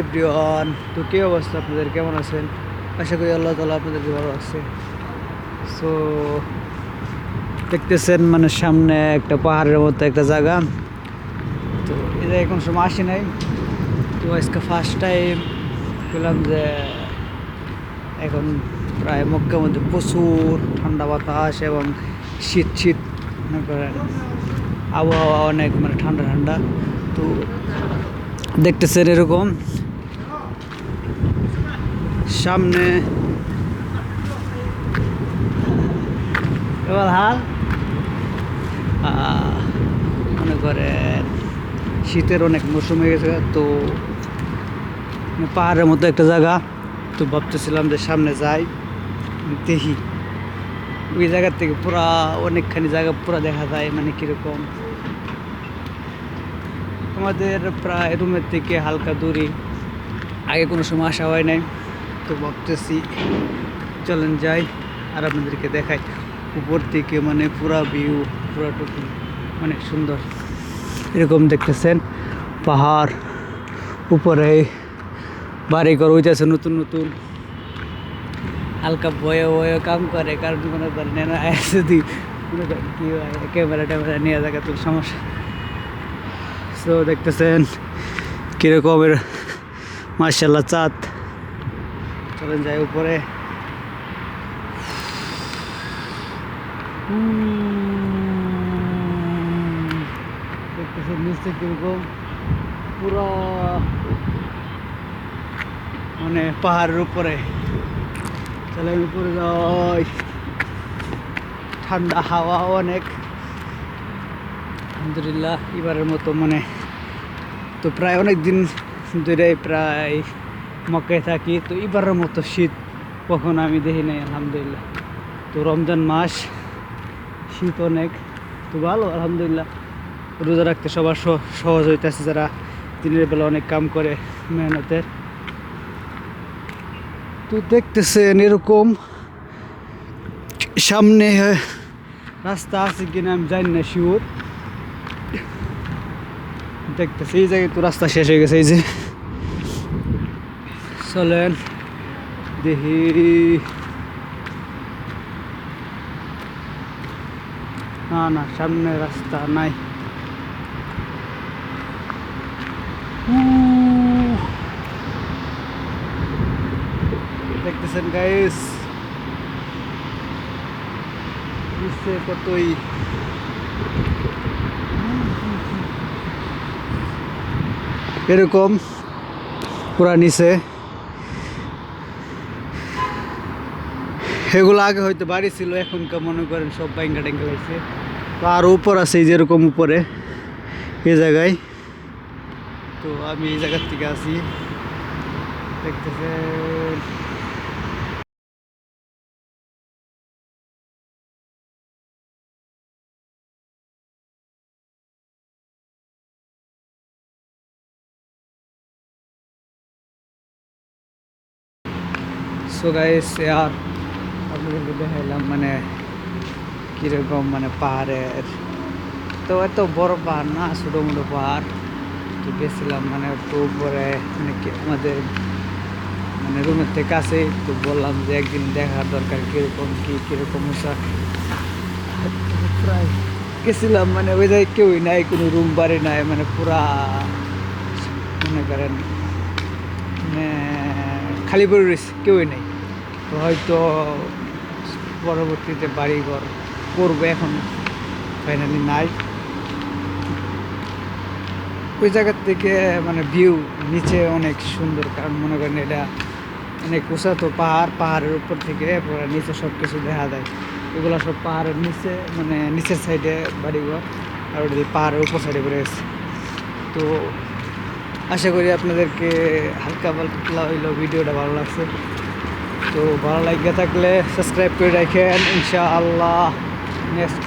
Everyone, তো কী অবস্থা আপনাদের, কেমন আছেন? আশা করি আল্লাহ তাআলা আপনাদেরকে ভালো আছে। সো দেখতেছেন মানে সামনে একটা পাহাড়ের মতো একটা জায়গা। তো এই জায়গায় কোনো সময় আসি নাই, তো আজকে ফার্স্ট টাইম পেলাম যে এখন প্রায় মক্কার মধ্যে প্রচুর ঠান্ডা বাতাস এবং শীত শীত মনে করেন আবহাওয়া অনেক মানে ঠান্ডা ঠান্ডা। তো দেখতেছেন এরকম সামনে এবার হাল মনে করেন শীতের অনেক মৌসুম হয়ে গেছে। তো পাহাড়ের মতো একটা জায়গা, তো ভাবতেছিলাম যে সামনে যাই দেখি। ওই জায়গার থেকে পুরা অনেকখানি জায়গা পুরা দেখা যায়, মানে কীরকম আমাদের প্রায় রুমের থেকে হালকা দূরে, আগে কোনো সময় আসা হয় নাই। তো ভাবতেছি চলেন যাই আর আপনাদেরকে দেখাই উপর থেকে, মানে পুরা ভিউ পুরাটুকু অনেক সুন্দর। এরকম দেখতেছেন পাহাড়, উপরে বাড়িঘর হইতেছে নতুন নতুন, হালকা বয়ে বয়ে কাম করে, কারণ মনে করেন না যদি মনে করেন কি হয় ক্যামেরা ট্যামেরা নিয়ে যাবে তো সমস্যা। সো দেখতেছেন কীরকমের মার্শাল্লাহ চাঁদ। চলেন যাই উপরে। দেখতেছেন নিচে কীরকম পুরো মানে পাহাড়ের উপরে। চলে উপরে যাই, ঠান্ডা হাওয়া অনেক আলহামদুলিল্লাহ এবারের মতো, মানে তো প্রায় অনেক দিন ধরে প্রায় মক্কায় থাকি, তো এবারের মতো শীত কখনো আমি দেখি নাই আলহামদুলিল্লাহ। তো রমজান মাস, শীত অনেক, তো ভালো আলহামদুলিল্লাহ। রোজা রাখতে সবার সহজ হইতেছে, যারা দিনের বেলা অনেক কাম করে মেহনতের। তো দেখতেছেন এরকম সামনে রাস্তা আছে কিনা আমি জানি না শিওর। দেখতেছি এই জায়গায় তো রাস্তা শেষ হয়ে গেছে, এই যে চলেন দেখি। না না, সামনে রাস্তা নাই। দেখতেছেন গাইস কতই এরকম পুরা নিচে। এগুলো আগে হয়তো বাড়ি ছিল, এখনকার মনে করেন সব বাইঙ্গা টেঙ্গা হয়েছে। তো আর উপর আছে এই যেরকম উপরে এই জায়গায়। তো আমি এই জায়গার থেকে আছি, দেখতেছেন। সো গাইস আর আপনাদেরকে দেখাইলাম মানে কীরকম মানে পাহাড়ের, তো এত বড় পাহাড় না, ছোটো মোটো পাহাড়। তো গেছিলাম মানে একটু উপরে, মানে আমাদের মানে রুমের থেকে কাছে। তো বললাম যে একদিন দেখার দরকার কীরকম কি কীরকম উঁচা। প্রায় গেছিলাম মানে ওই জায়গায় কেউই নাই, কোনো রুম বাড়ি নাই, মানে পুরা মনে করেন খালি পড়ে রয়েছে, কেউই নেই। তো হয়তো পরবর্তীতে বাড়িঘর করবো, এখন ফাইনালি নাই। ওই জায়গার থেকে মানে ভিউ নিচে অনেক সুন্দর, কারণ মনে করেন এটা অনেক উঁচা, তো পাহাড়ের উপর থেকে নিচে সব কিছু দেখা যায়। এগুলো সব পাহাড়ের নিচে, মানে নিচের সাইডে বাড়িঘর, আর ওটা পাহাড়ের উপর সাইডে পড়ে গেছে। তো আশা করি আপনাদেরকে হালকা পাতলা হইলেও ভিডিওটা ভালো লাগছে। তো ভালো লাগিয়ে থাকলে সাবস্ক্রাইব করে রাখেন ইনশাআল্লাহ। নেক্সট